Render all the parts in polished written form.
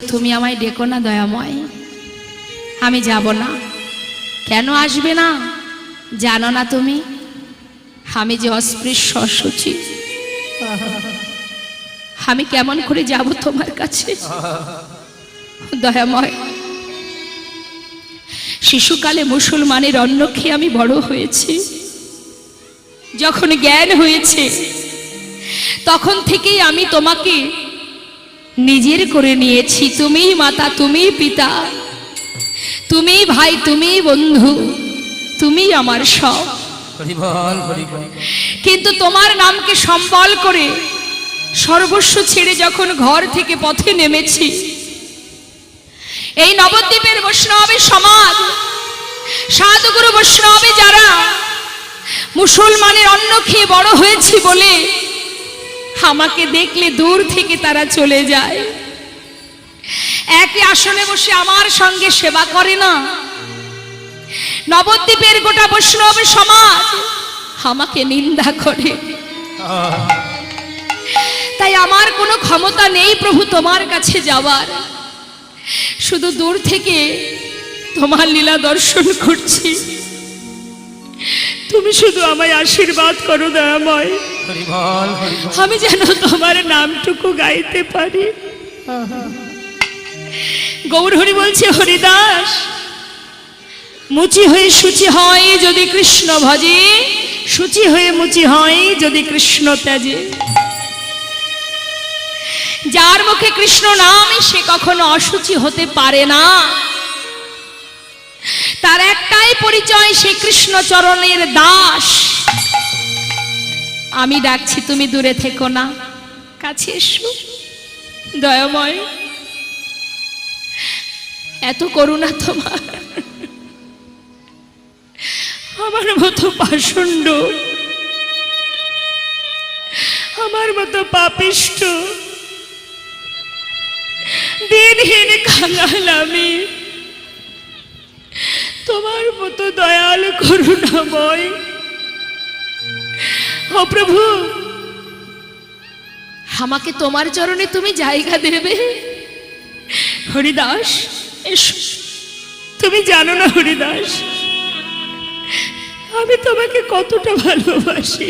তুমি আমায় ডেকো না দয়াময়, আমি যাব না। কেন আসবে না জানো না তুমি? আমি যে অস্পৃশ্য অসুচি, আমি কেমন করে যাব তোমার কাছে? দয়াময়, শিশুকালে মুসলমানের অন্ন খেয়ে আমি বড় হয়েছি। যখন জ্ঞান হয়েছে তখন থেকেই আমি তোমাকে নিজের করে নিয়েছি। তুমিই মাতা, তুমিই পিতা, তুমিই ভাই, তুমিই বন্ধু, তুমিই আমার সব। কিন্তু তোমার নামকে সম্বল করে সর্বস্ব ছেড়ে যখন ঘর থেকে পথে নেমেছি, এই নবদ্বীপের বৈষ্ণবী সমাজ, সাধুগুরু বৈষ্ণবী যারা মুসলমানের অন্ন খেয়ে বড় হয়েছি বলে আমাকে দেখলে দূর থেকে তারা চলে যায়। একই আসনে বসে আমার সঙ্গে সেবা করে না। নবদ্বীপের গোটা বৈষ্ণব সমাজ আমাকে নিন্দা করে। তাই আমার কোনো ক্ষমতা নেই প্রভু তোমার কাছে যাওয়ার। শুধু দূর থেকে তোমার লীলা দর্শন করছি। তুমি শুধু আমায় আশীর্বাদ করো দয়াময়, আমি যেন তোমার নামটুকু গাইতে পারি। গৌর হরি বলছে, হরিদাস মুচি হয়ে সূচি হয় যদি কৃষ্ণ ভজে, সূচি হয়ে মুচি হয় যদি কৃষ্ণ ত্যাজে। যার মুখে কৃষ্ণ নাম সে কখনো অসুচি হতে পারে না। তার একটাই পরিচয়, সে কৃষ্ণ চরণের দাস। আমি ডাকছি, তুমি দূরে থেকো না, কাছে এসো। দয়াময়, এত করুণা তোমার। আমার মতো পাষণ্ড, আমার মতো পাপিষ্ঠ, দিনহীন কাঙাল আমি তোমার মতো দয়াল করুণাময়। ও প্রভু, আমাকে তোমার চরণে তুমি জায়গা দেবে। হরিদাস এসো। তুমি জানো না হরিদাস, আমি তোমাকে কতটা ভালোবাসি।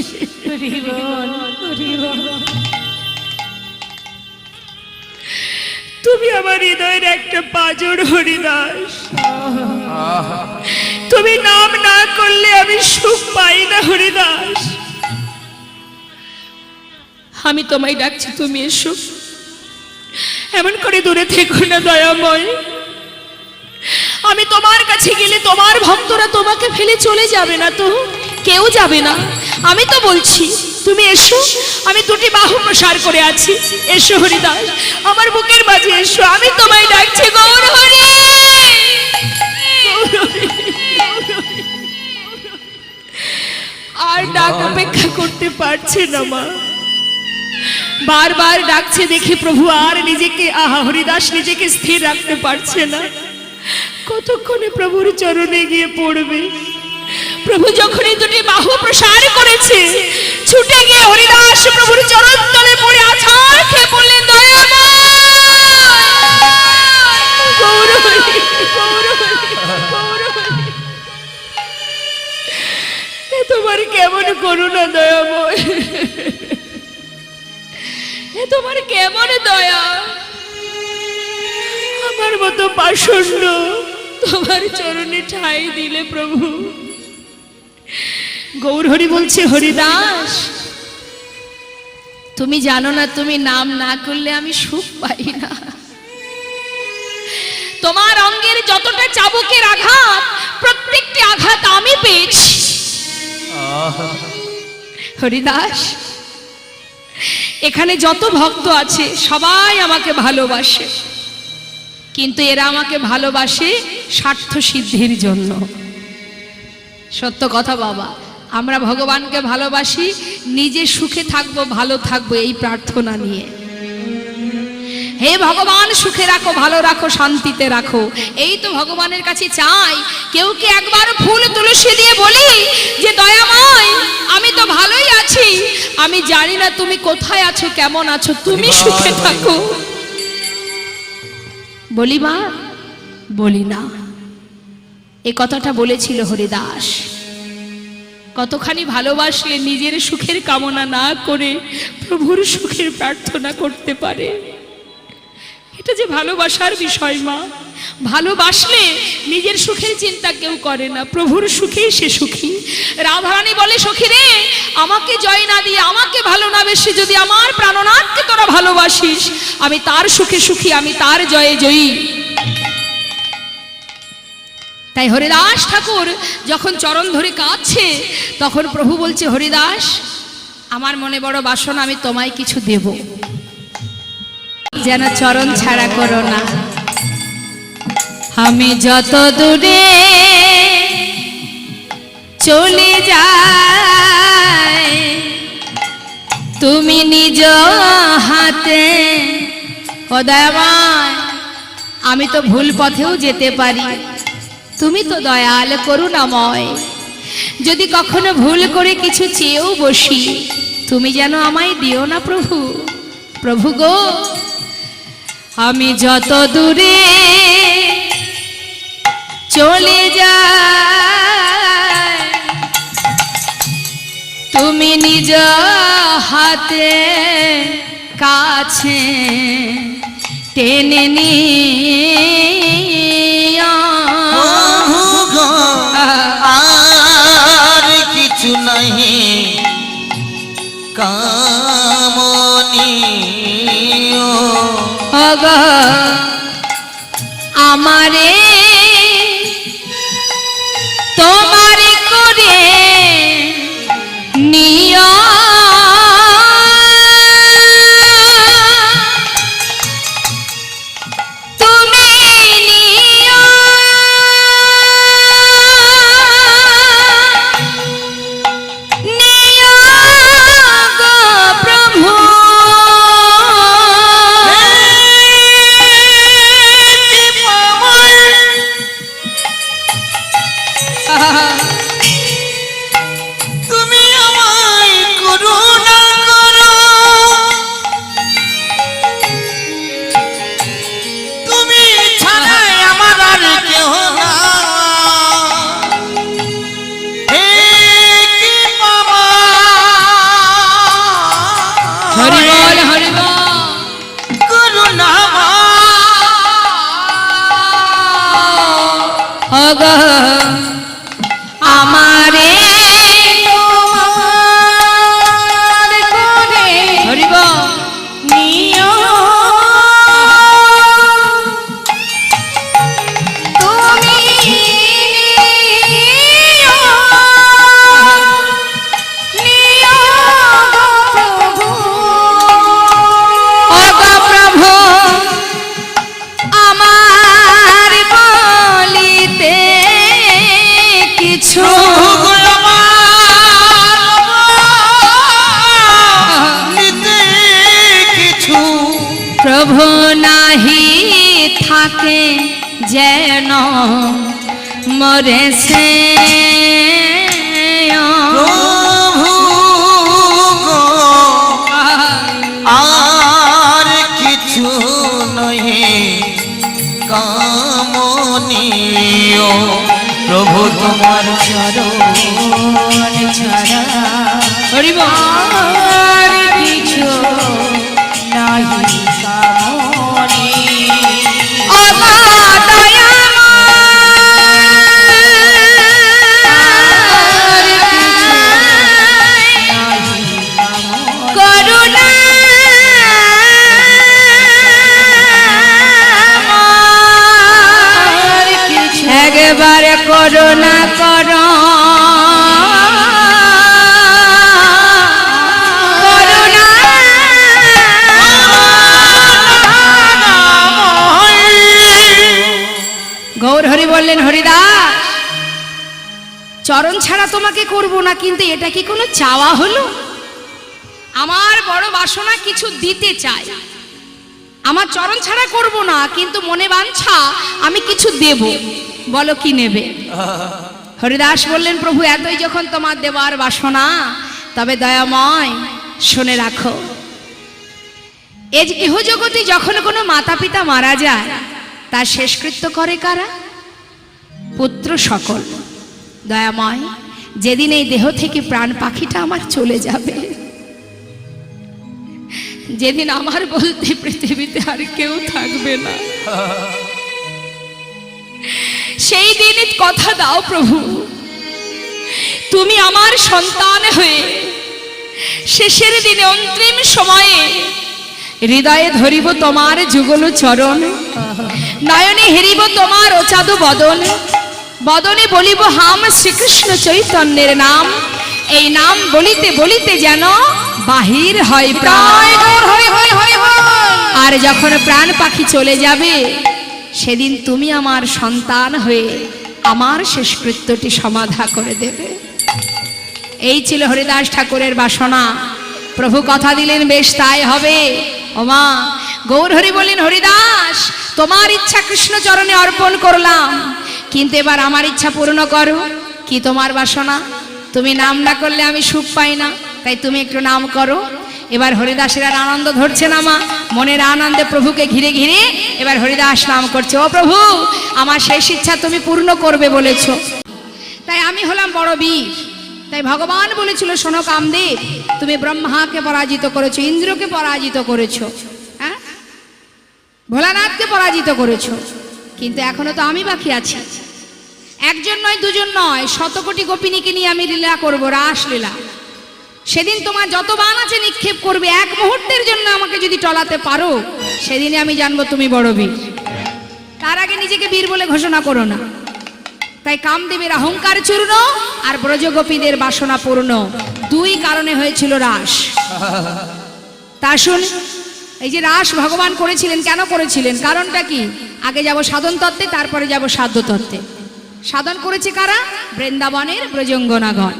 তুমি আমার হৃদয়ের একটা পাঁজর হরিদাস। তুমি নাম না করলে আমি সুখ পাই না হরিদাস। আমি তোমায় ডাকছি, তুমি এসো। এমন করে দূরে থেকো না দয়াময়। আমি তোমার কাছে গেলে তোমার ভক্তরা তোমাকে ফেলে চলে যাবে না তো? কেউ যাবে না। আমি তো বলছি তুমি এসো। আমি দুটি বাহু প্রসার করে আছি। এসো হরিদাস, আমার বুকের মাঝে এসো। আমি তোমায় ডাকছি, গৌর হরি। আর ডাক অপেক্ষা করতে পারছে না মা। বারবার ডাকছে দেখে প্রভু আর নিজেকে, হরিদাস নিজেকে স্থির রাখতে পারছে না। কতক্ষণে প্রভুর চরণে গিয়ে পড়বে। প্রভু যখন এই দুটি বাহু প্রসার করেছে, ছুটে গিয়ে হরিদাস প্রভুর চরণ তলে পড়ে আছাড় খেয়ে পড়লেন, দয়াময় গৌর হরি, গৌর হরি, গৌর হরি। এ তোমার কেমন করুণা দয়াময়, এ তোমার কেমন দয়া। আমার মতো পাষণ্ড তোমার চরণে ঠাঁই দিলে প্রভু। গৌর হরি বলছে, হরিদাস তুমি জানো না, তুমি নাম না করলে আমি সুখ পাই না। তোমার অঙ্গের যতটা চাবুকের আঘাত, প্রত্যেকটি আঘাত আমি পেয়েছি। হরিদাস, এখানে যত ভক্ত আছে সবাই আমাকে ভালোবাসে, কিন্তু এরা আমাকে ভালোবাসে স্বার্থ সিদ্ধির জন্য। সত্য কথা বাবা, আমরা ভগবানকে ভালোবাসি নিজে সুখে থাকবো, ভালো থাকবো এই প্রার্থনা নিয়ে। হে ভগবান, সুখে রাখো, ভালো রাখো, শান্তিতে রাখো, এই তো ভগবানের কাছে চাই। কেউ কি একবার ফুল তুলসী দিয়ে বলি যে দয়াময় আমি তো ভালোই আছি, আমি জানি না তুমি কোথায় আছো, কেমন আছো, তুমি সুখে থাকো। বলি মা? বলি না। এ কথাটা বলেছিল হরিদাস। কতখানি ভালোবাসলে নিজের সুখের কামনা না করে প্রভুর সুখের প্রার্থনা করতে পারে। এটা যে ভালোবাসার বিষয় মা। ভালোবাসলে নিজের সুখের চিন্তা কেউ করে না, প্রভুর সুখেই সে সুখী। রাধারানী বলে, সখী রে, আমাকে জয় না দিয়ে, আমাকে ভালো না বেশি যদি আমার প্রাণনাথকে তোরা ভালোবাসিস, আমি তার সুখে সুখী, আমি তার জয়ে জয়ী। তাই হরিদাস ঠাকুর যখন চরণ ধরে কাঁদছে, তখন প্রভু বলছে, হরিদাস, আমার মনে বড় বাসনা, আমি তোমায় কিছু দেব, যেন চরণ ছাড়া করো না। আমি যত দূরে চলে যাই, তুমি নিজ হাতে, ও দয়াময়, আমি তো ভুল পথেও যেতে পারি, তুমি তো দয়াল করুণাময়। যদি কখনো ভুল করে কিছু চেয়েও বসি, তুমি যেন আমায় দিও না প্রভু। প্রভু গো, আমি যত দূরে চলে যাই, তুমি নিজ হাতে কাছে টেনে নিও। আর কিছু নাহি কামনি, আমারে তোমার করে নিও, তুমি নিও, নিও গো প্রভু। তুমি আমায় করুণা করো, তুমি ছাড়াই আমার আর কেহ না। হে কি পাবা, হরি বল, হরি বল। করুণা আমারে তোমার করে হরি বল নিও, তুমি নিও, নিও গো প্রভু। ও গো প্রভু, আমার বলিতে কিছু নিতে কিছু প্রভু নাহি থাকে, যেন মরে সে। প্রভু গো, আর কিছু নহে কামনীয়, প্রভু তোমার চরণ ছাড়া হরি বল। আর কিছু নাহি কামনীয়। একবারে করুণা করো, করুণা। গৌর হরি বললেন, হরিদাস, চরণ ছাড়া তোমাকে করব না, কিন্তু এটা কি কোনো চাওয়া হলো? আমার বড় বাসনা, কিছু দিতে চাই। আমার চরণ ছাড়া করব না, কিন্তু মনে বাঞ্ছা আমি কিছু দেব, বলো কি নেবে? হরিদাস বললেন, প্রভু, এতই যখন তোমার দেবার বাসনা, তবে দয়াময় শুনে রাখো। এই ইহজগতে যখন কোনো মাতা পিতা মারা যায়, তার শেষকৃত্য করে কারা? পুত্র সকল। দয়াময়, যেদিন এই দেহ থেকে প্রাণ পাখিটা আমার চলে যাবে, যেদিন আমার বলতে পৃথিবীতে আর কেউ থাকবে না, সেই দিন কথা দাও প্রভু, তুমি আমার সন্তান হয়ে শেষের দিনে অন্তিম সময়ে হৃদয়ে ধরিব তোমার যুগল চরণ, নয়নে হেরিব তোমার অচাদু বদন, বদনে বলিব হাম শ্রীকৃষ্ণ চৈতন্যের নাম, এই নাম বলিতে বলিতে যেন বাহির হয় প্রাণ। আর যখন প্রাণ পাখি চলে যাবে, সেদিন তুমি আমার সন্তান হয়ে আমার শেষকৃত্যটি সমাধা করে দেবে। এই ছিল হরিদাস ঠাকুরের বাসনা। প্রভু কথা দিলেন, বেশ তাই হবে। ওমা, গৌর হরি বললেন, হরিদাস তোমার ইচ্ছা কৃষ্ণ চরণে অর্পণ করলাম, কিন্তু এবার আমার ইচ্ছা পূর্ণ করো। কি তোমার বাসনা? তুমি নাম না করলে আমি সুখ পাই না, তাই তুমি একটু নাম করো। এবার হরিদাসের আর আনন্দ ধরছে না মা, মনের আনন্দে প্রভুকে ঘিরে ঘিরে এবার হরিদাস নাম করছে। ও প্রভু, আমার শেষ ইচ্ছা তুমি পূর্ণ করবে বলেছো, তাই আমি হলাম বড় বীর। তাই ভগবান বলেছিল, শোনো কামদেব, তুমি ব্রহ্মাকে পরাজিত করেছো, ইন্দ্রকে পরাজিত করেছো, হ্যাঁ, ভোলানাথকে পরাজিত করেছো, কিন্তু এখনো তো আমি বাকি আছি। একজন নয়, দুজন নয়, 100 কোটি গোপিনীকে নিয়ে আমি লীলা করবো, রাস লীলা। সেদিন তোমার যত বাণ আছে নিক্ষেপ করবে, এক মুহূর্তের জন্য আমাকে যদি টলাতে পারো, সেদিনে আমি জানবো তুমি বড় বীর। তার আগে নিজেকে বীর বলে ঘোষণা করো না। তাই কামদেবের অহংকার চূর্ণ আর ব্রজগোপীদের বাসনা পূর্ণ, দুই কারণে হয়েছিল রাস। তা শুন, এই যে রাস ভগবান করেছিলেন, কেন করেছিলেন, কারণটা কি? আগে যাব সাধন তত্ত্বে, তারপরে যাব সাধ্য তত্ত্বে। সাধন করেছে কারা? বৃন্দাবনের ব্রজঙ্গনাগণ।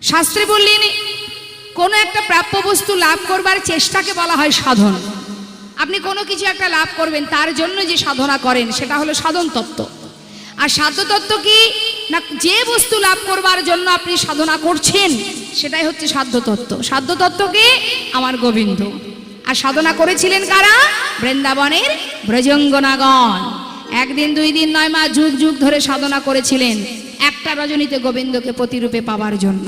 শাস্ত্রে বললেন, কোনো একটা প্রাপ্য বস্তু লাভ করবার চেষ্টাকে বলা হয় সাধন। আপনি কোনো কিছু একটা লাভ করবেন, তার জন্য যে সাধনা করেন, সেটা হলো সাধন তত্ত্ব। আর সাধ্য তত্ত্ব কি না, যে বস্তু লাভ করবার জন্য আপনি সাধনা করছেন, সেটাই হচ্ছে সাধ্য তত্ত্ব। সাধ্য তত্ত্বকে আমার গোবিন্দ। আর সাধনা করেছিলেন কারা? বৃন্দাবনের ব্রজঙ্গনাগণ। একদিন দুই দিন নয় মা, যুগ যুগ ধরে সাধনা করেছিলেন একটা রজনীতে গোবিন্দকে প্রতিরূপে পাওয়ার জন্য।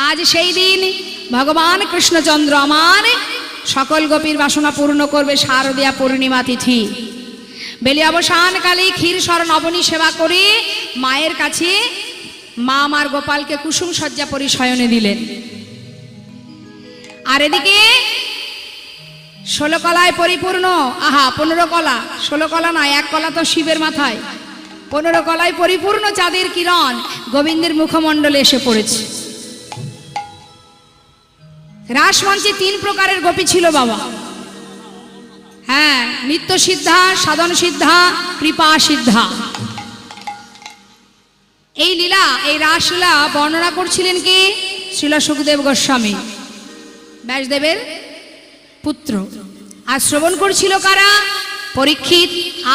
আজ সেই দিন ভগবান কৃষ্ণচন্দ্র আমার সকল গোপীর বাসনা পূর্ণ করবে। শারদীয়া পূর্ণিমা তিথি, বেলি অবসানকালে ক্ষীর স্বর নবনী সেবা করে মায়ের কাছে মা আমার গোপালকে কুসুম শয্যা পরিশয়নে দিলেন। আর এদিকে 16 কলায় পরিপূর্ণ, আহা 15 কলা, 16 কলা নয়, এক কলা তো শিবের মাথায়, 15 কলায় পরিপূর্ণ চাঁদের কিরণ গোবিন্দের মুখমণ্ডলে এসে পড়েছে। রাসমঞ্চে 3 প্রকারের গোপী ছিল বাবা। হ্যাঁ, নিত্য সিদ্ধা, সাধন সিদ্ধা, কৃপা সিদ্ধা। এই লীলা, এই রাসলীলা বর্ণনা করছিলেন কি? শ্রীল সুখদেব গোস্বামী, ব্যাসদেবের পুত্র। আর শ্রবণ করছিল কারা? পরীক্ষিত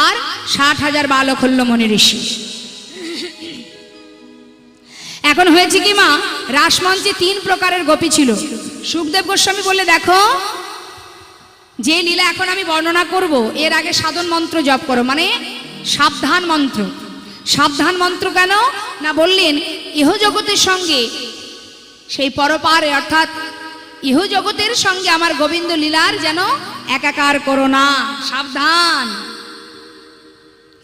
আর 60,000 বালখল্য মনি ঋষি। এখন হয়েছে কি মা, রাসমঞ্চে 3 প্রকারের গোপী ছিল। সুখদেব গোস্বামী বলে, দেখো যে লীলা এখন আমি বর্ণনা করব, এর আগে সাধন মন্ত্র জপ করো, মানে সাবধান মন্ত্র। সাবধান মন্ত্র কেন না, বললেন ইহ জগতের সঙ্গে সেই পরপারে, অর্থাৎ ইহ জগতের সঙ্গে আমার গোবিন্দ লীলার যেন একাকার করো না, সাবধান।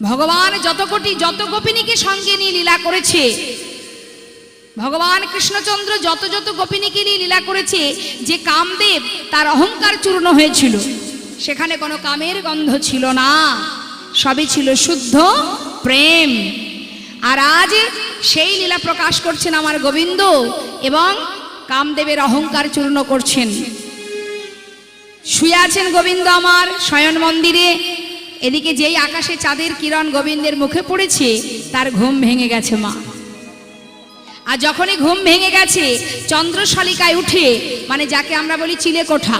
ভগবান যত গোপিনীকে সঙ্গে নিয়ে লীলা করেছে, ভগবান কৃষ্ণচন্দ্র যত গোপিনীকে নিয়ে লীলা করেছে, যে কামদেব তার অহংকার চূর্ণ হয়েছিল, সেখানে কোনো কামের গন্ধ ছিল না, সবই ছিল শুদ্ধ প্রেম। আর আজ সেই লীলা প্রকাশ করছেন আমার গোবিন্দ এবং কামদেবের অহংকার চূর্ণ করছেন। শুয়ে আছেন গোবিন্দ আমার শয়ন মন্দিরে। এদিকে যেই আকাশে চাঁদের কিরণ গোবিন্দের মুখে পড়েছে, তার ঘুম ভেঙে গেছে মা। আর যখনই ঘুম ভেঙে গেছে, চন্দ্রশালিকায় উঠে, মানে যাকে আমরা বলি চিলে কোঠা,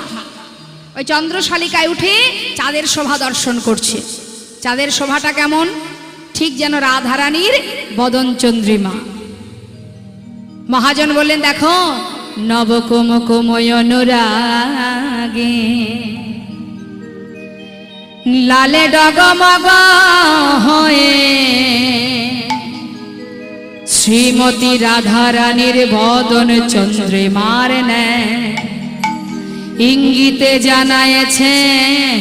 ওই চন্দ্রশালিকায় উঠে চাঁদের শোভা দর্শন করছে। চাঁদের শোভাটা কেমন? ঠিক যেন রাধারানীর বদন চন্দ্রিমা। মহাজন বললেন, দেখো নবকুম কুময় অনুরাগে লালে ডগমগ হয়ে শ্রীমতী রাধারানীর বদন চন্দ্রিমার ন্যায় ইঙ্গিতে জানায়েছে,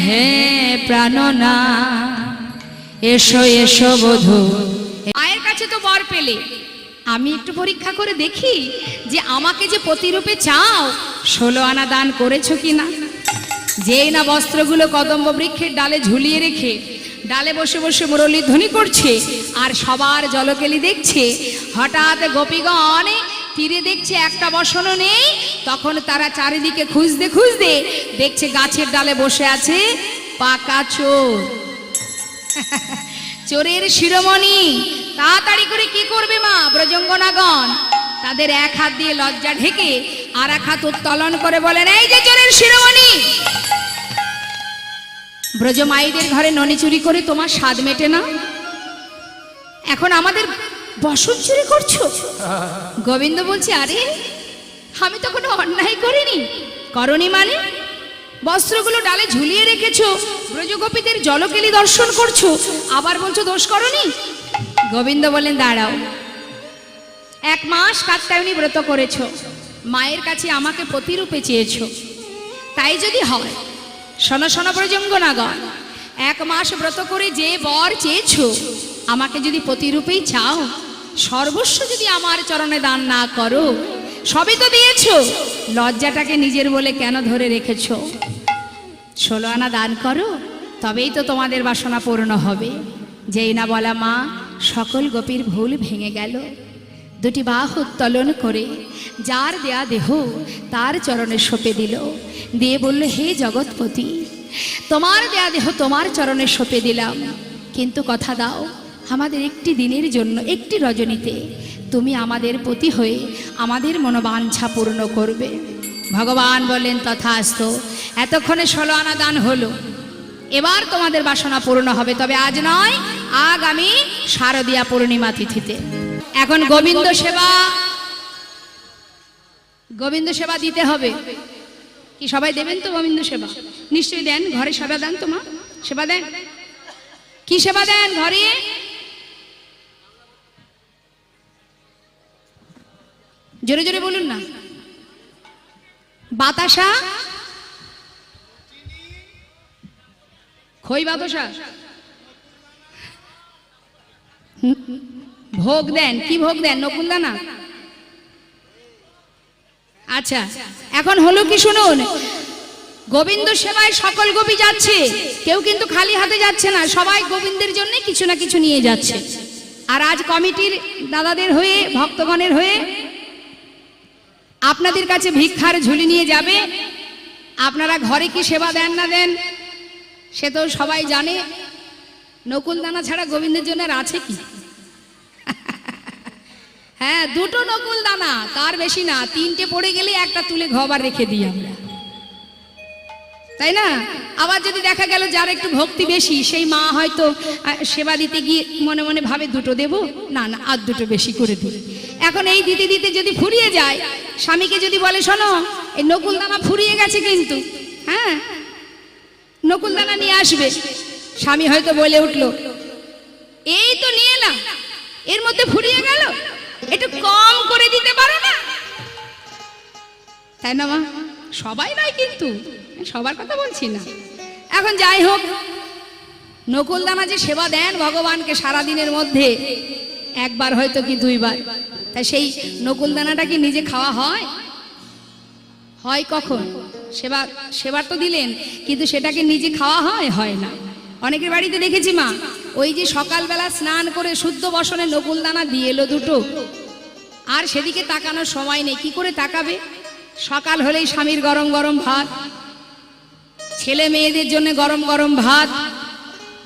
হে প্রাণনা এসো এসো বধূ। মায়ের কাছে তো বর পেলে, আমি একটু পরীক্ষা করে দেখি যে আমাকে যে প্রতিরূপে চাও 16 আনা দান করেছো কিনা। যেই না বস্ত্রগুলো কদম্ব বৃক্ষের ডালে ঝুলিয়ে রেখে ডালে বসে বসে মুরলী ধ্বনি করছে আর সবার জলকেলি দেখছে, হঠাৎ গোপীগণ তীরে দেখছে একটা বসনও নেই। তখন তারা চারিদিকে খুঁজতে খুঁজতে দেখছে গাছের ডালে বসে আছে পাকা চোর। চোরের শিরোমণি। তাড়াতাড়ি করে কি করবে মা? ব্রজঙ্গনাগণ তাদের এক হাত দিয়ে লজ্জা ঢেকে আর এক হাত উত্তোলন করে বলেন, এই যে চোরের শিরোমণি, ব্রজ মাইদের ঘরে ননি চুরি করে তোমার স্বাদ মেটে না, এখন আমাদের বসন চুরি করছো। গোবিন্দ বলছে, আরে আমি তো কোনো অন্যায় করিনি। করনি মানে? বস্ত্রগুলো ডালে ঝুলিয়ে রেখেছো, ব্রজগোপীদের জলকেলি দর্শন করছো, আবার বলছো দোষ করনি। গোবিন্দ বলেন, দাঁড়াও, 1 মাস কাত্যায়নী ব্রত করেছো, মায়ের কাছে আমাকে প্রতিরূপে চেয়েছো, তাই যদি হয় শোনো শোনো ব্রজঙ্গনাগণ, 1 মাস ব্রত করে যে বর চেয়েছো আমাকে যদি প্রতিরূপেই চাও, সর্বস্ব যদি আমার চরণে দান না করো, সবই তো দিয়েছো, লজ্জাটাকে নিজের বলে কেন ধরে রেখেছো? 16 আনা দান করো, তবেই তো তোমাদের বাসনা পূর্ণ হবে। যেই না বলা মা সকল গোপীর ভুল ভেঙে গেল। 2টি বাহু উত্তোলন করে যার দেয়া দেহ তার চরণে সঁপে দিল, দিয়ে বলল, হে জগৎপতি, তোমার দেয়া দেহ তোমার চরণে সঁপে দিলাম, কিন্তু কথা দাও আমাদের একটি দিনের জন্য, একটি রজনীতে তুমি আমাদের পতি হয়ে আমাদের মনোবাঞ্ছা পূর্ণ করবে। ভগবান বলেন, তথাস্তু। এতক্ষণে 16 আনা দান হলো, এবার তোমাদের বাসনা পূর্ণ হবে, তবে আজ নয়, আগামী শারদীয়া পূর্ণিমা তিথিতে। এখন গোবিন্দ সেবা, গোবিন্দ সেবা দিতে হবে। কি সবাই দেবেন তো গোবিন্দ সেবা? নিশ্চয়ই দেন। ঘরে সেবা দেন, তো মা সেবা দেন? কি সেবা দেন ঘরে? জোরে জোরে বলুন না। বাতাসা, খই বাতাসা, ভোগ দেন। কি ভোগ দেন? নকুলদানা। আচ্ছা, এখন হলো কি শুনুন, গোবিন্দ সেবায় সকল গোপী যাচ্ছে, কেউ কিন্তু খালি হাতে যাচ্ছে না, সবাই গোবিন্দের জন্য কিছু না কিছু নিয়ে যাচ্ছে। আর আজ কমিটির দাদাদের হয়ে, ভক্তগণের হয়ে আপনাদের কাছে ভিক্ষার ঝুলি নিয়ে যাবে। আপনারা ঘরে কি সেবা দেন না দেন সে তো সবাই জানে। নকুলদানা ছাড়া গোবিন্দের জন্য আর আছে কি? হ্যাঁ, 2টো নকুলদানা, তার বেশি না। 3টে পড়ে গেলে একটা তুলে ঘবার রেখে দিই আমরা, তাই না? আবার যদি দেখা গেল যার একটু ভক্তি বেশি, সেই মা হয়তো সেবা দিতে গিয়ে মনে মনে ভাবে 2টো দেবো, না না আর 2টো বেশি করে দিই। এখন এই দিতে দিতে যদি ফুরিয়ে যায়, স্বামীকে যদি বলে, শোনো এই নকুলদানা ফুরিয়ে গেছে কিন্তু, হ্যাঁ নকুলদানা নিয়ে আসবে, স্বামী হয়তো বলে উঠলো, এই তো নিয়ে এলাম, এর মধ্যে ফুরিয়ে গেল, একটু কম করে দিতে পারো না? তাই না মা? সবাই নয় কিন্তু, সবার কথা বলছি না। এখন যাই হোক, নকুলদানা যে সেবা দেন ভগবানকে সারাদিনের মধ্যে, একবার হয়তো কি 2বার, তাই সেই নকুলদানাটা কি নিজে খাওয়া হয়? হয় কখন? সেবার তো দিলেন, কিন্তু সেটাকে নিজে খাওয়া হয়? হয় না। অনেকের বাড়িতে দেখেছি মা, ওই যে সকালবেলা স্নান করে শুদ্ধ বসনে নকুলদানা দিয়ে এলো 2টো, আর সেদিকে তাকানোর সময় নেই। কি করে তাকাবে? সকাল হলেই স্বামীর গরম গরম ভাত, ছেলে মেয়েদের জন্য গরম গরম ভাত,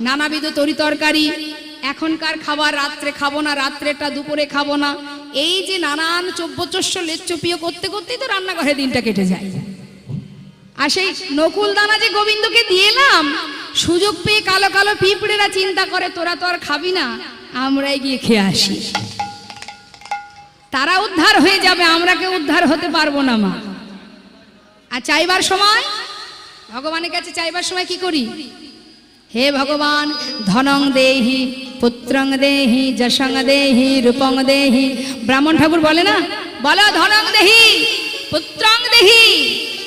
নানাবিধ তরি তরকারি, এখনকার খাবার রাত্রে খাবো না, রাত্রেটা দুপুরে খাবো না, এই যে নানান চব্যচস্য লেচ্চপিয় করতে করতেই তো রান্নাঘরে দিনটা কেটে যায়। আর সেই নকুলদানা যে গোবিন্দকে দিয়ে এলাম, সুযোগ পেয়ে কালো কালো পিঁপড়েরা চিন্তা করে, তোরা তো আর খাবি না, আমরাই গিয়ে খেয়ে আসি। তারা উদ্ধার হয়ে যাবে, আমরা কেউ উদ্ধার হতে পারবো না মা। আর চাইবার সময়, ভগবানের কাছে চাইবার সময় কি করি? হে ভগবান, ধনং দেহি, পুত্রং দেহি, যশং দেহি, রূপং দেহি। ব্রাহ্মণ ঠাকুর বলে না, বলো ধনং দেহি, পুত্রং দেহি,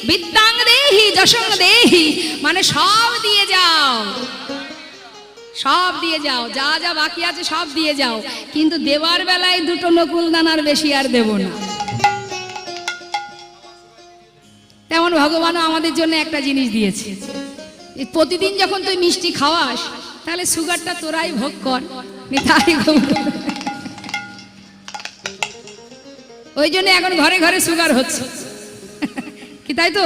বিদ্যাং দেহি, যশং দেহি, মানে সব দিয়ে যাও, সব দিয়ে যাও, যা যা বাকি আছে সব দিয়ে যাও, কিন্তু দেওয়ার বেলায় দুটো নকুল দানার বেশি আর দেব না। তেমন ভগবানও আমাদের জন্য একটা জিনিস দিয়েছে, প্রতিদিন যখন তুই মিষ্টি খাওয়াস তাহলে সুগারটা তোরাই ভোগ কর। নিতাই গৌর। ওই জন্য এখন ঘরে ঘরে সুগার হচ্ছে, কি তাই তো?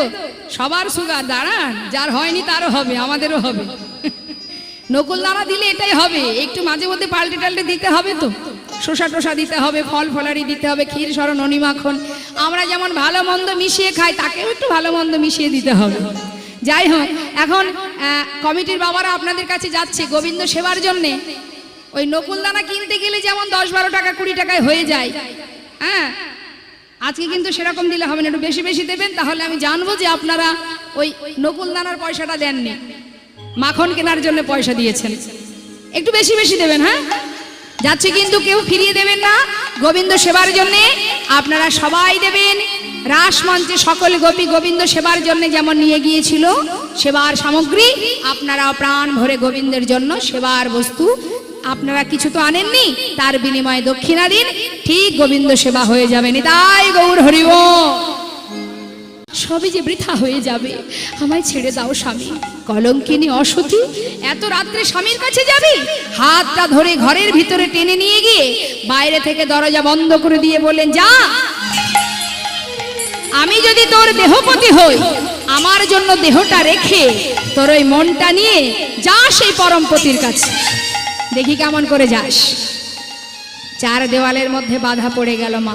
সবার সুগার, দাঁড়ান, যার হয়নি তারও হবে, আমাদেরও হবে। নকুল দানা দিলে এটাই হবে, একটু মাঝে মধ্যে পাল্টে টাল্টে দিতে হবে, তো শসা টসা দিতে হবে, ফল ফলারি দিতে হবে, ক্ষীর সরণ ননি মাখন। আমরা যেমন ভালো মন্দ মিশিয়ে খাই, তাকেও একটু ভালো মন্দ মিশিয়ে দিতে হবে। যাই হোক, এখন কমিটির বাবারা আপনাদের কাছে যাচ্ছে গোবিন্দ সেবার জন্যে। ওই নকুল দানা কিনতে গেলে যেমন 10-12 টাকা 20 টাকায় হয়ে যায়, হ্যাঁ, আজকে কিন্তু সেরকম দিলে হবে না, একটু বেশি বেশি দেবেন, তাহলে আমি জানবো যে আপনারা ওই নকুল দানার পয়সাটা দেননি, মাখন কেনার জন্য পয়সা দিয়েছেন। একটু বেশি বেশি দেবেন, হ্যাঁ। যাচ্ছে কিন্তু কেউ ফিরিয়ে দেবেন না, গোবিন্দ সেবার জন্য আপনারা সবাই দেবেন। রাস মঞ্চে সকল গোপী গোবিন্দ সেবার জন্য যেমন নিয়ে গিয়েছিল সেবার সামগ্রী, আপনারা প্রাণ ভরে গোবিন্দের জন্য সেবার বস্তু আপনারা কিছু তো আনেননি, তার বিনিময়ে দক্ষিণা দিন, ঠিক গোবিন্দ সেবা হয়ে যাবে। নিতাই গৌর হরি বল। সবই যে বৃথা হয়ে যাবে, আমায় ছেড়ে দাও স্বামী, কলঙ্কিনী অসতী, এত রাত্রে স্বামীর কাছে যাবি? হাতটা ধরে ঘরের ভিতরে টেনে নিয়ে গিয়ে বাইরে থেকে দরজা বন্ধ করে দিয়ে বললেন, যা, আমি যদি তোর দেহপতি হই, আমার জন্য দেহটা রেখে তোর ওই মনটা নিয়ে যা সেই পরমপতির কাছে, দেখি কেমন করে যাস। চার দেওয়ালের মধ্যে বাধা পড়ে গেল মা।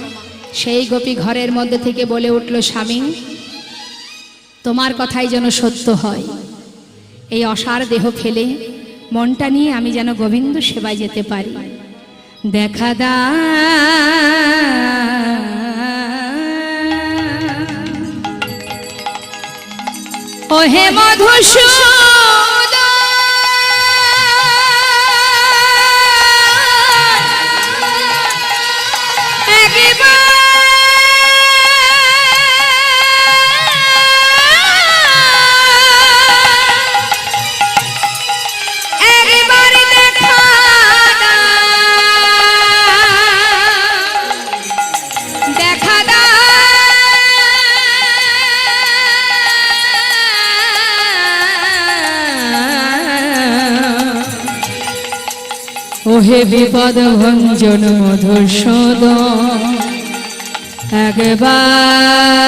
সেই গোপী ঘরের মধ্যে থেকে বলে উঠল, স্বামী, তোমার কথাই যেন সত্য হয়, এই অসার দেহ ফেলে মনটা নিয়ে আমি যেন গোবিন্দ সেবায় যেতে পারি। দেখা দা ও হে মধুসূদন, ওহে বিপদ ভঞ্জন মধুসূদন, একবার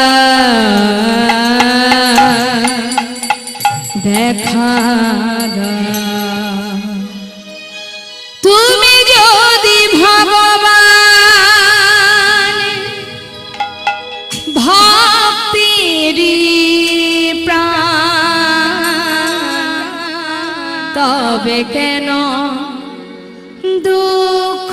দেখা দাও। তুমি যদি ভগবান ভক্তির প্রাণ, তবে কেন দুঃখ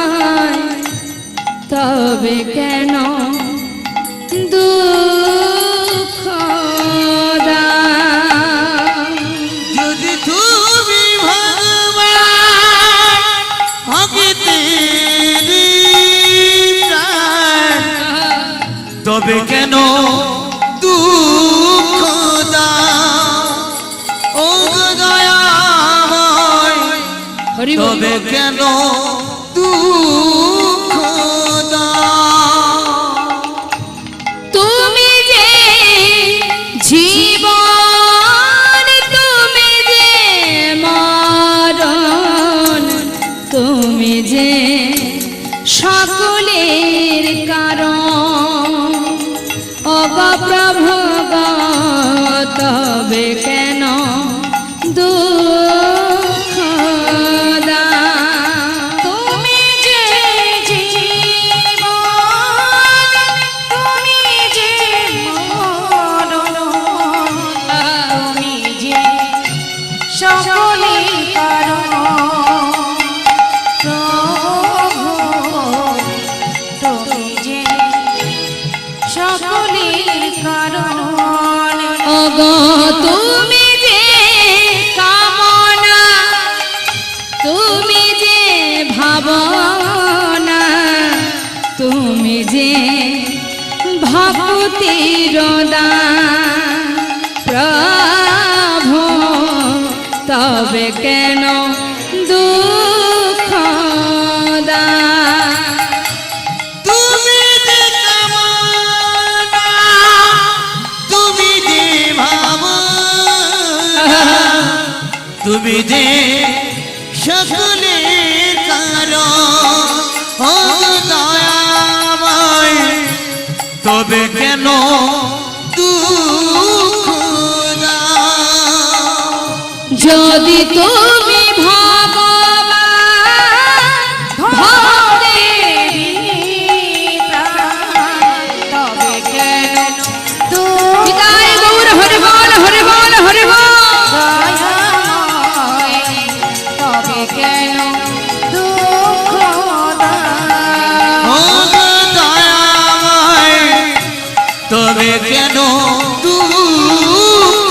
অগদয়াময়, তবে কেন দুঃখ যদি তুমি ভগবান ভক্তির প্রাণ, তবে কেন দুঃখ দাও ও দয়াময়, তবে কেন দুঃখ দাও। তুমি যে জীবন, তুমি যে মরণ, তুমি যে সকলের কারণ, ওগো প্রভু গো, তবে কেন দুঃখ দাও। সকলের কারণ। ওগো তুমি যে কামনা, তুমি যে ভাবনা, তুমি যে ভক্তির দান প্রভু, তবে কেন দুঃখ দান? তুমি যে কামনা, তুমি যে ভাবনা, তুমি যে সকলের কারণ, ও দয়াময়, তবে কেন দুঃখ দাও? যদি তুমি ভগবান ভক্তেরই প্রাণ, তবে কেন বিদায় গৌর হরে বল হরে বল হরে বল। দয়াময়, তবে কেন দুঃখ দাও? ও দয়াময়, তবে কেন দুঃখ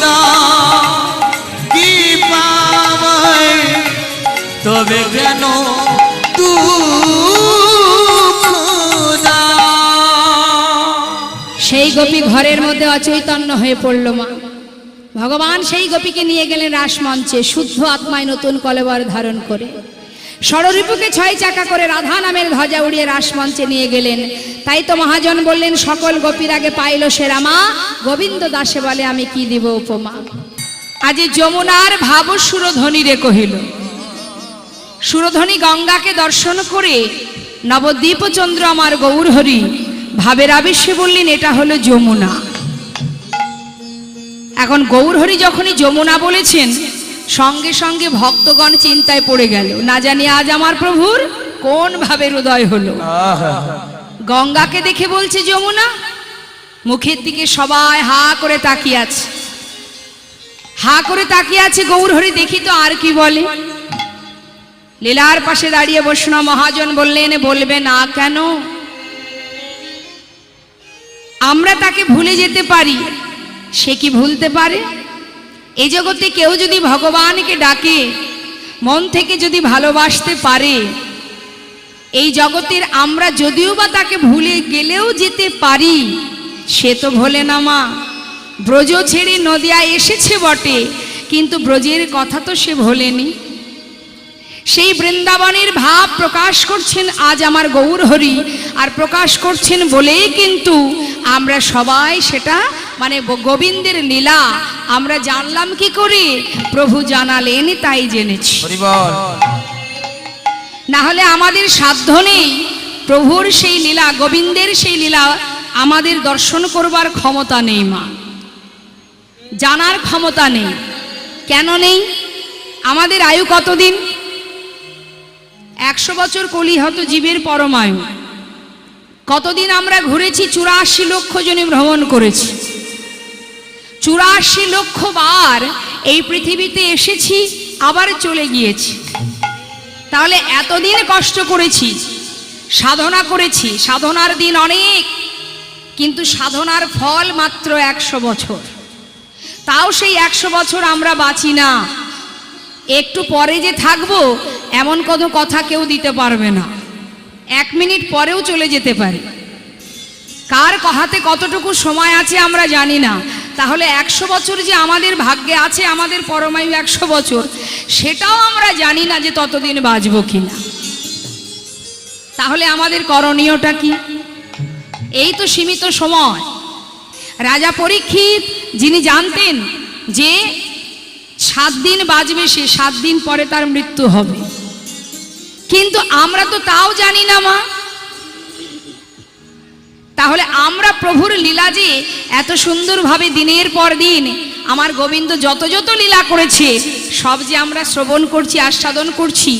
দাও? কৃপাময়, তবে কেন দুঃখ দাও? সেই গোপী ঘরের মধ্যে অচৈতন্য হয়ে পড়ল মা। ভগবান সেই গোপীকে নিয়ে গেলেন রাসমঞ্চে, শুদ্ধ আত্মায় নতুন কলেবর ধারণ করে। ষড়রিপুকে 6 চাকা করে রাধা নামের ধ্বজা উড়িয়ে রাসমঞ্চে নিয়ে গেলেন। তাই তো মহাজন বললেন, সকল গোপীর আগে পাইল সেরা মা, গোবিন্দ দাসে বলে আমি কি দিব উপমা। আজ যমুনার ভাব সুরধ্বনি রে কহিল। সুরধ্বনি গঙ্গাকে দর্শন করে নবদ্বীপচন্দ্র আমার গৌরহরি ভাবের আবেশে বললেন, এটা হলো যমুনা। এখন গৌরহরি যখনই যমুনা বলেছেন, সঙ্গে সঙ্গে ভক্তগণ চিন্তায় পড়ে গেল, না জানি আজ আমার প্রভুর কোন ভাবে হৃদয় হলো। গঙ্গাকে দেখে বলছে যমুনা, মুখের দিকে সবাই হা করে তাকিয়ে আছে। হা করে তাকিয়ে আছে গৌরহরি, দেখি তো আর কি বলে। লীলার পাশে দাঁড়িয়ে বৈষ্ণব মহাজন বললেন, বলবে না কেন? আমরা তাকে ভুলে যেতে পারি, সে কি ভুলতে পারে? এই জগতে কেউ যদি ভগবানকে ডাকে, মন থেকে যদি ভালোবাসতে পারে, এই জগতের আমরা যদিও বা তাকে ভুলে গেলেও যেতে পারি, সে তো ভোলে না মা। ব্রজ ছেড়ে নদিয়া এসেছে বটে, কিন্তু ব্রজের কথা তো সে ভোলেনি। সেই বৃন্দাবনের ভাব প্রকাশ করছেন আজ আমার গৌরহরি, আর প্রকাশ করছেন বলেই কিন্তু আমরা সবাই সেটা মানে গোবিন্দের লীলা আমরা জানলাম কি করে? প্রভু জানালেন তাই জেনেছি। না হলে আমাদের সাধ্য নেই প্রভুর সেই লীলা, গোবিন্দের সেই লীলা আমাদের দর্শন করবার ক্ষমতা নেই মা, জানার ক্ষমতা নেই। কেন নেই? আমাদের আয়ু কতদিন? 100 বছর কলিহত জীবের পরমায়ু। কতদিন আমরা ঘুরেছি? 84 লক্ষ জনে ভ্রমণ করেছি। 84 লক্ষ বার এই পৃথিবীতে এসেছি, আবার চলে গিয়েছি। তাহলে এতদিন কষ্ট করেছি, সাধনা করেছি, সাধনার দিন অনেক, কিন্তু সাধনার ফল মাত্র 100 বছর। তাও সেই 100 বছর আমরা বাঁচি না। একটু পরে যে থাকবো এমন কোনো কথা কেউ দিতে পারবে না। 1 মিনিট পরেও চলে যেতে পারে। কার হাতে কতটুকু সময় আছে আমরা জানি না। তাহলে 100 বছর যে আমাদের ভাগ্যে আছে, আমাদের পরমায়ু 100 বছর, সেটাও আমরা জানি না যে ততদিন বাঁচবো কিনা। তাহলে আমাদের করণীয়টা কি? এই তো সীমিত সময়। রাজা পরীক্ষিত যিনি জানতেন যে 7 দিন বাঁচবে, সে 7 দিন পরে তার মৃত্যু হবে, কিন্তু আমরা তো তাও জানি না মা। তাহলে আমরা প্রভুর লীলা যে এত সুন্দরভাবে দিনের পর দিন আমার গোবিন্দ যত যত লীলা করেছে, সব যে আমরা শ্রবণ করছি, আস্বাদন করছি,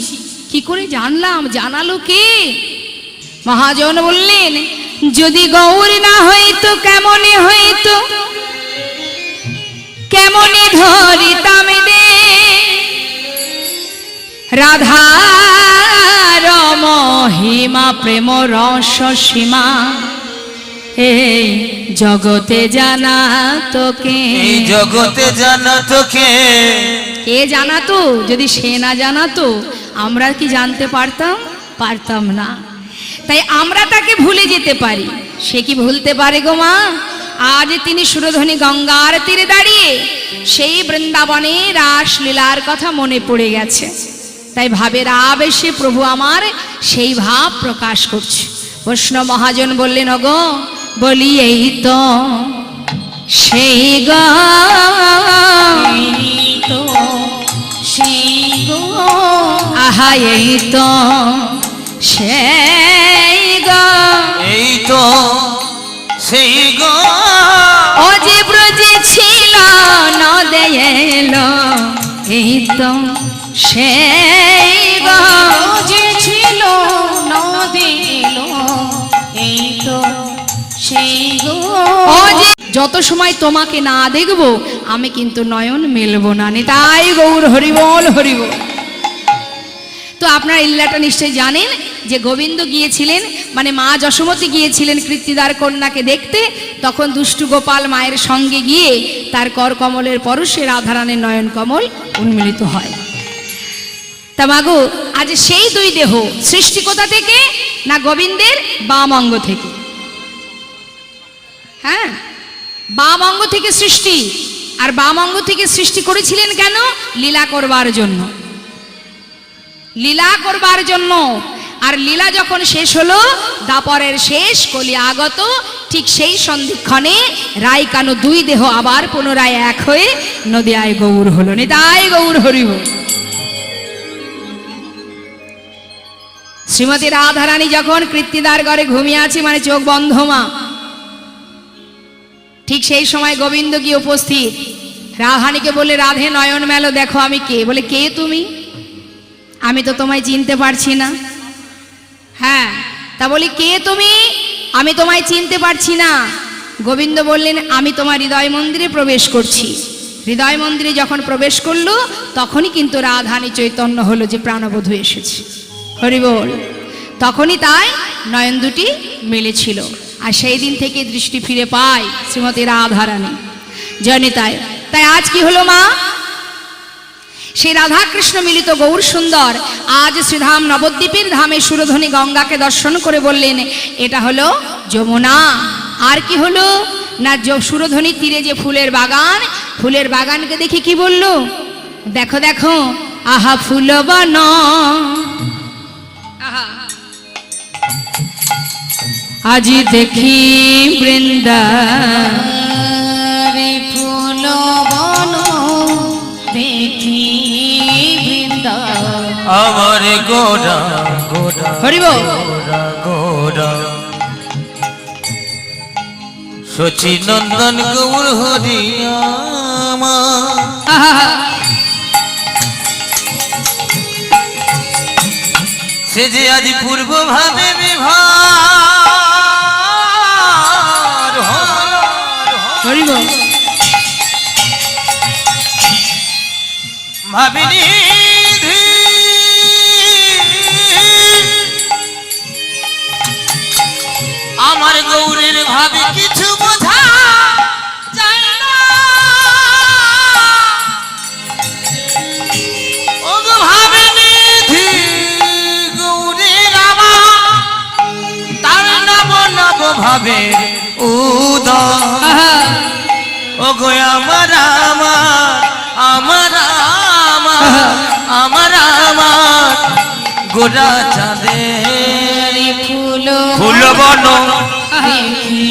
কি করে জানলাম? জানালো কে? মহাজন বললেন, যদি গৌর না হইতো কেমনে হইতো, কেমনে ধরিতাম দে রাধার মহিমা প্রেম রস সীমা, এই জগতে জানা তোকে। এই জগতে জানা তোকে। কে জানাতো? যদি সে না জানাতো আমরা কি জানতে পারতাম? পারতাম না। তাই আমরা তাকে ভুলে যেতে পারি, সে কি ভুলতে পারে গো মা? আজ তিনি সুরধনী গঙ্গার তীরে দাঁড়িয়ে সেই বৃন্দাবনে রাসলীলার কথা মনে পড়ে গেছে। তাই ভাবের আবেশে প্রভু আমার সেই ভাব প্রকাশ করছে। বৈষ্ণব মহাজন বললেন, ওগো বলি এই তো সেই গো, এই তো সেই গো, আহা এই তো সেই গো, এই তো সেই গো। ও যে ব্রজে ছিল নদে এলো, এই তো সেই গো, যে ছিল নদে এলো, এই তো সেই গো। ও যে যত সময় তোমাকে না দেখবো আমি কিন্তু নয়ন মেলবো না। নিতাই গৌর হরিবল হরিবল। তো আপনারা ইল্লাটা নিশ্চয়ই জানেন যে গোবিন্দ গিয়েছিলেন, মানে মা যশোমতী গিয়েছিলেন কৃত্তিদার কন্যাকে দেখতে। তখন দুষ্টু গোপাল মায়ের সঙ্গে গিয়ে তার কর কমলের পরশে রাধারানের নয়ন কমল উন্মিলিত হয়। তা মাগো আজ সেই দুই দেহ সৃষ্টি কোথা থেকে? না গোবিন্দের বাম অঙ্গ থেকে। হ্যাঁ, বাম অঙ্গ থেকে সৃষ্টি। আর বাম অঙ্গ থেকে সৃষ্টি করেছিলেন কেন? লীলা করবার জন্য, লীলা করবার জন্য। আর লীলা যখন শেষ হলো, দাপরের শেষ, কলি আগত, ঠিক সেই সন্ধিক্ষণে রায় কানু দুই দেহ আবার পুনরায় এক হয়ে নদিয়ায় গৌর হলো। নিতাই গৌর হরিব। শ্রীমতী রাধারানী যখন কৃত্তিদার ঘরে ঘুমিয়ে আছে, মানে চোখ বন্ধ মা, ঠিক সেই সময় গোবিন্দ গিয়ে উপস্থিত। রাধারানীকে বলে, রাধে নয়ন মেলো, দেখো আমি কে। বলে, কে তুমি? আমি তো তোমায় চিনতে পারছি না। হ্যাঁ, তা বলি কে তুমি? আমি তোমায় চিনতে পারছি না। গোবিন্দ বললেন, আমি তোমার হৃদয় মন্দিরে প্রবেশ করছি। হৃদয় মন্দিরে যখন প্রবেশ করলো তখনই কিন্তু রাধারানী চৈতন্য হলো যে প্রাণবধূ এসেছে। হরি বল। তখনই তাই নয়ন দুটি মিলেছিল। আর সেই দিন থেকে দৃষ্টি ফিরে পায় শ্রীমতী রাধারানী। জয়নিতাই। তাই আজ কি হলো মা? সেই রাধা কৃষ্ণ মিলিত গৌর সুন্দর আজ শ্রীধাম নবদ্বীপের ধামে সুরধনী গঙ্গাকে দর্শন করে বললেন, এটা হলো যমুনা। আর কি হলো না, সুরধনী তীরে যে ফুলের বাগান, ফুলের বাগানকে দেখে কি বলল? দেখো দেখো আহা ফুলবন, আজি দেখি বৃন্দা রে ফুল বন দেখি বৃন্দা, আমার গোরা গোরা হরিব। গোরা গোরা শচী নন্দন গৌর হরিয়ামা। সে যে আজ পূর্ব ভাবে বিভার হরিব। ভাবিনি আমার গৌরের ভাবে কিছু বোঝা যায় না। ও গো ভাবিনি গৌরের আমার তার নব নব ভাবে উদয়। ও গো আমার আমার আমার আমার আমার আমার গোরা চাঁদের ফুল ফুল বন দেখি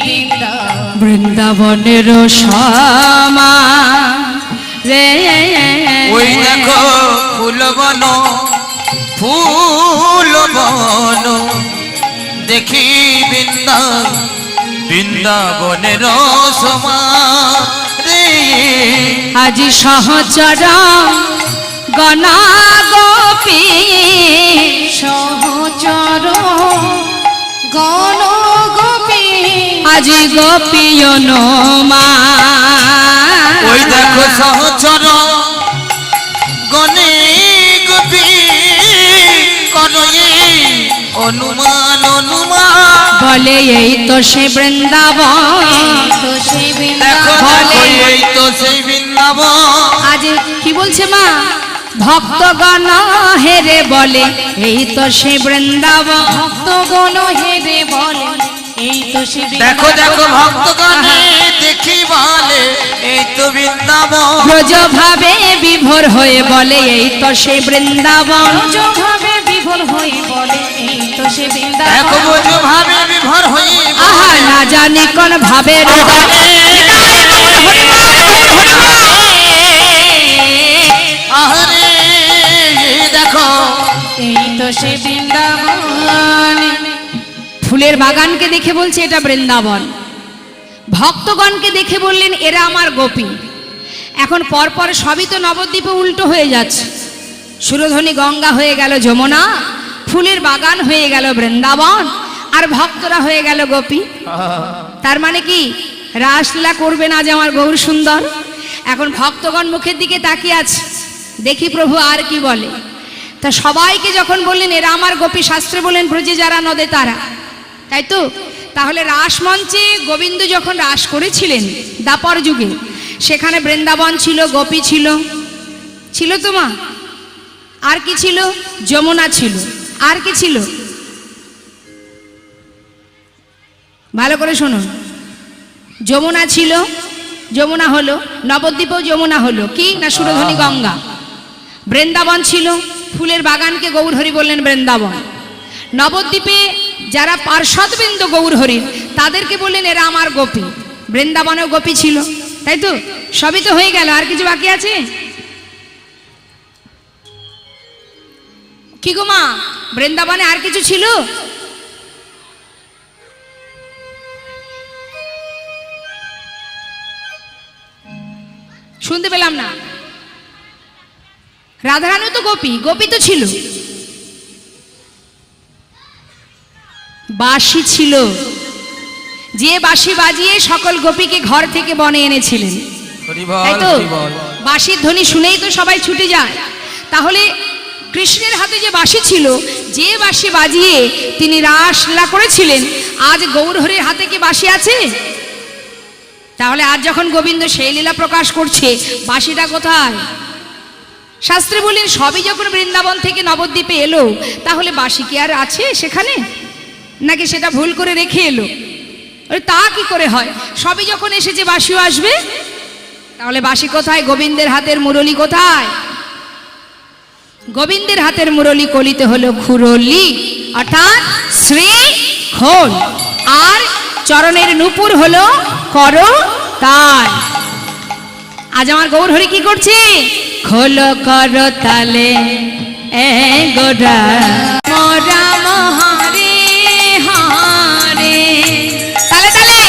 বৃন্দা, বৃন্দাবনের শ্যামা রে, ওই দেখো ফুল বন ফুল বন দেখি বৃন্দাবনের সমা রে। আজি সহচর গণা গোপী, সহচর গণ গোপী, আজি গোপিয়ন মা। ওই দেখো সহচর গণে গোপী করয়ে অনুমান অনুমান বলে এই তো সে বৃন্দাবন। তো সে দেখো বৃন্দাবন দেখো এই তো সেই বৃন্দাবন। আজ কি বলছে মা? ভক্তগণ হেরে বলে এই তো সে বৃন্দাবন। ভক্তগণ হেরে বলে এই তো সে দেখো দেখো বৃন্দাবন। ভক্তগণে দেখি বলে এই তো বৃন্দাবন। ব্রজ ভাবে বিভোর হয়ে বলে এই তো সে বৃন্দাবন। ভাবে বিভোর হয়ে বলে এই তো সে দেখো বৃন্দাবন। বোঝো ভাবে বিভোর হই আহা না জানি কোন ভাবে আহরে দেখো এই তো সে বৃন্দাবন। ফুলের বাগানকে দেখে বলছে এটা বৃন্দাবন। ভক্তগণকে দেখে বললেন এরা আমার গোপী। এখন পরপর সবই তো নবদ্বীপে উল্টো হয়ে যাচ্ছে। সুরধনী গঙ্গা হয়ে গেল যমুনা, ফুলের বাগান হয়ে গেল বৃন্দাবন, আর ভক্তরা হয়ে গেল গোপী। তার মানে কি রাসলীলা করবে না যে আমার গৌর সুন্দর? এখন ভক্তগণ মুখের দিকে তাকিয়ে আছে, দেখি প্রভু আর কি বলে। তা সবাইকে যখন বললেন এরা আমার গোপী, শাস্ত্রে বললেন ব্রজে যারা নদে তারা, তাই তো? তাহলে রাসমঞ্চে গোবিন্দ যখন রাস করেছিলেন দাপর যুগে, সেখানে বৃন্দাবন ছিল, গোপী ছিল, ছিল তো মা? আর কি ছিল? যমুনা ছিল। আর কি ছিল? ভালো করে শুনুন। যমুনা ছিল, যমুনা হলো, নবদ্বীপেও যমুনা হলো, কি না সুরধনী গঙ্গা। বৃন্দাবন ছিল, ফুলের বাগানকে গৌরহরি বললেন বৃন্দাবন। নবদ্বীপে যারা পার্শ্বদবৃন্দ গৌরহরির, তাদেরকে বললেন এরা আমার গোপী। বৃন্দাবনেও গোপী ছিল, তাই তো? সবই তো হয়ে গেল, আর কিছু বাকি আছে? কি গো মা, বৃন্দাবনে আর কিছু ছিল? শুনতে পেলাম না। রাধারানী তো গোপী, গোপী তো ছিল। বাঁশি ছিল, যে বাঁশি বাজিয়ে সকল গোপীকে ঘর থেকে বনে এনেছিলেন, তাই তো? বাঁশির ধ্বনি শুনেই তো সবাই ছুটে যায়। তাহলে কৃষ্ণের হাতে যে বাঁশি ছিল, যে বাঁশি বাজিয়ে তিনি রাসলীলা করেছিলেন, আজ গৌরহরির হাতে কি বাঁশি আছে? তাহলে আজ যখন গোবিন্দ সেই লীলা প্রকাশ করছে, বাঁশিটা কোথায়? শাস্ত্রে বলেন সবই যখন বৃন্দাবন থেকে নবদ্বীপে এলো, তাহলে বাঁশি কি আর আছে সেখানে? নাকি সেটা ভুল করে রেখে এলো? তা কি করে হয়? সবই যখন এসেছে বাঁশিও আসবে। তাহলে বাঁশি কোথায়? গোবিন্দের হাতের মুরলি কোথায়? গোবিন্দের হাতের মুরলি কলিতে হলো খুরলি, অর্থাৎ শ্রী খোল, আর চরণের নূপুর হলো কর তাল। আজ আমার গৌরহরি কি করছে? খোল কর তালে এ গোরা মোরা মহারে হারে। তালে তালে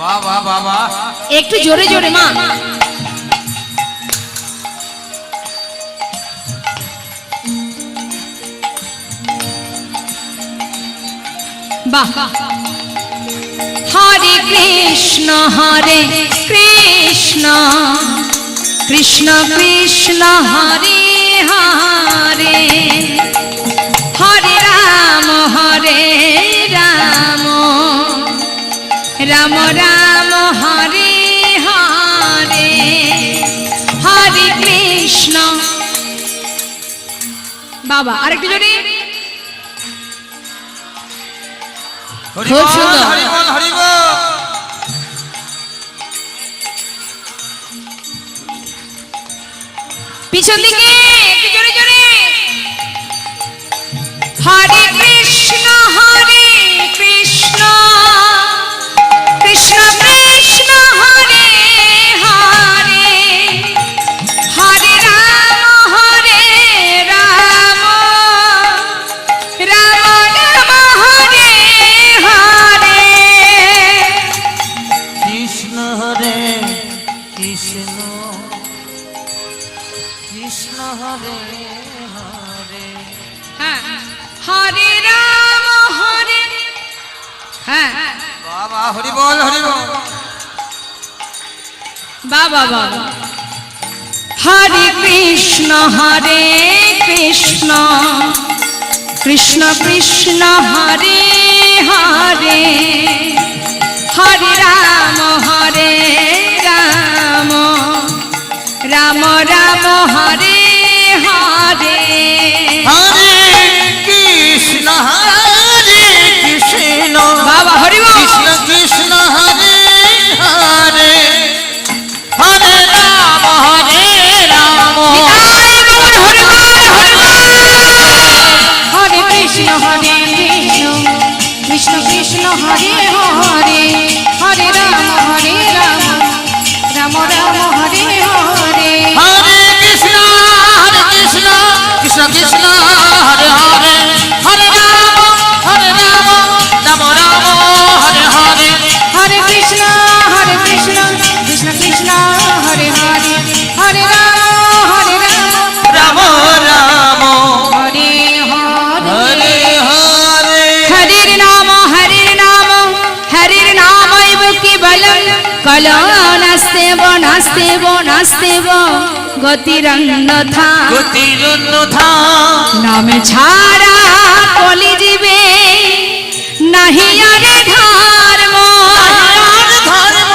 বাবা বাবা একটু জোরে জোরে মা। বাহ। হরে কৃষ্ণ কৃষ্ণ কৃষ্ণ হরে হরে, হরে রাম রাম রাম হরে হরে, হরে কৃষ্ণ। বাবা আরেকটু জোরে। খুব সুন্দর। হরিবল হরিবল। পিছন দিকে একটু জোরে জোরে। হরে কৃষ্ণ কৃষ্ণ কৃষ্ণ হরে হরে, হরে রাম রাম রাম হরে হরে। কৃষ্ণ হরে কৃষ্ণ কৃষ্ণ হরে হরে। হ্যাঁ, হরে রাম হরে। হ্যাঁ বাবা হরিবল হরিবল। বাবা বাবা। হরে কৃষ্ণ কৃষ্ণ কৃষ্ণ হরে হরে হরে রাম রাম রাম হরে হরে হরে কৃষ্ণ বাবা হরি বল। কৃষ্ণ কৃষ্ণ হরে হরে হরে রাম নিতাই গৌর হরি বল, হরি বল। হরে কৃষ্ণ কৃষ্ণ কৃষ্ণ হরে হরে হরে রাম রাম রাম হরে হরে হরে কৃষ্ণ কৃষ্ণ কৃষ্ণ হরে হরে হরে রাম রাম রাম হরে হরে হরে কৃষ্ণ কৃষ্ণ কৃষ্ণ হরে হরে হরে রাম রাম রাম হরে হরে হরে হরে হরির নাম হরির নাম কেবলম কলো নাস্তেব গতিরন্যথা গতিরন্যথা নাম ছাড়া কলি জীবে নাহি আরে ধর্ম ধর্ম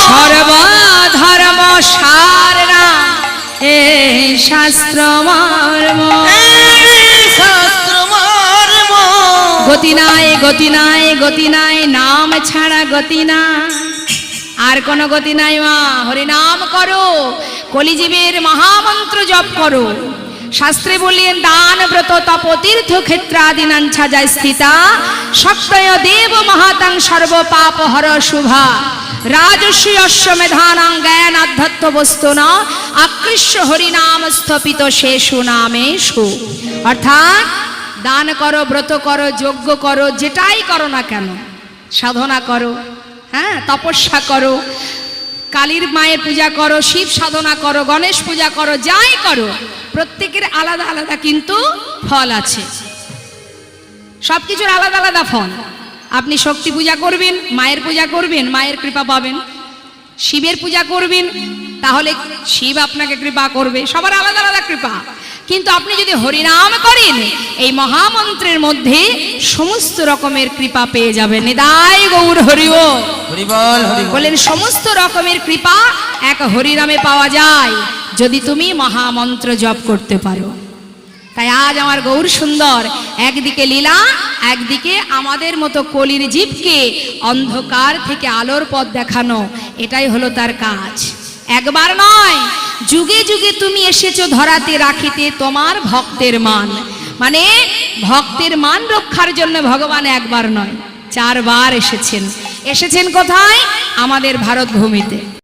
সর্বধর্ম সার নাম এ শাস্ত্র মর্ম শাস্ত্র মর্ম গতি নাই নাম ছাড়া গতি না আর কোন গতি নাই মা হরিনাম করো কলিজীবের মহামন্ত্র জপ করো শাস্ত্রে বললেন দান ব্রত তপ তীর্থ ক্ষেত্রাদিনাঞ্ছা যায় স্থিতা শক্তয় দেব মহাতাং সর্ব পাপ হর শুভা রাজস্বী অশ্বমেধানাং জ্ঞান আধ্যাত্ম বস্তু না আকৃষ্য হরিনাম স্থপিত শেষু নামেষু অর্থাৎ দান করো ব্রত করো যজ্ঞ করো যেটাই করো না কেন সাধনা করো হ্যাঁ তপস্যা করো কালীর মায়ের পূজা করো শিব সাধনা করো গণেশ পূজা করো যাই করো প্রত্যেকের আলাদা আলাদা কিন্তু ফল আছে সবকিছুর আলাদা আলাদা ফল আপনি শক্তি পূজা করবেন মায়ের পূজা করবেন মায়ের কৃপা পাবেন শিবের পূজা করবেন তাহলে শিব আপনাকে কৃপা করবে সবার আলাদা আলাদা কৃপা কিন্তু আপনি যদি হরিনাম করেন এই মহামন্ত্রের মধ্যে সমস্ত রকমের কৃপা পেয়ে যাবেন নিতাই গৌর হরি বল। হরি বল বলেন সমস্ত রকমের কৃপা এক হরিনামে পাওয়া যায় যদি তুমি মহামন্ত্র জপ করতে পারো তাই আজ আমার গৌর সুন্দর একদিকে লীলা একদিকে আমাদের মতো কলির জীবকে অন্ধকার থেকে আলোর পথ দেখানো এটাই হলো তার কাজ একবার নয় যুগে যুগে তুমি এসেছো ধরাতে রাখিতে তোমার ভক্তের মান মানে ভক্তের মান রক্ষার জন্য ভগবান একবার নয় 4 বার এসেছেন কোথায় আমাদের ভারত ভূমিতে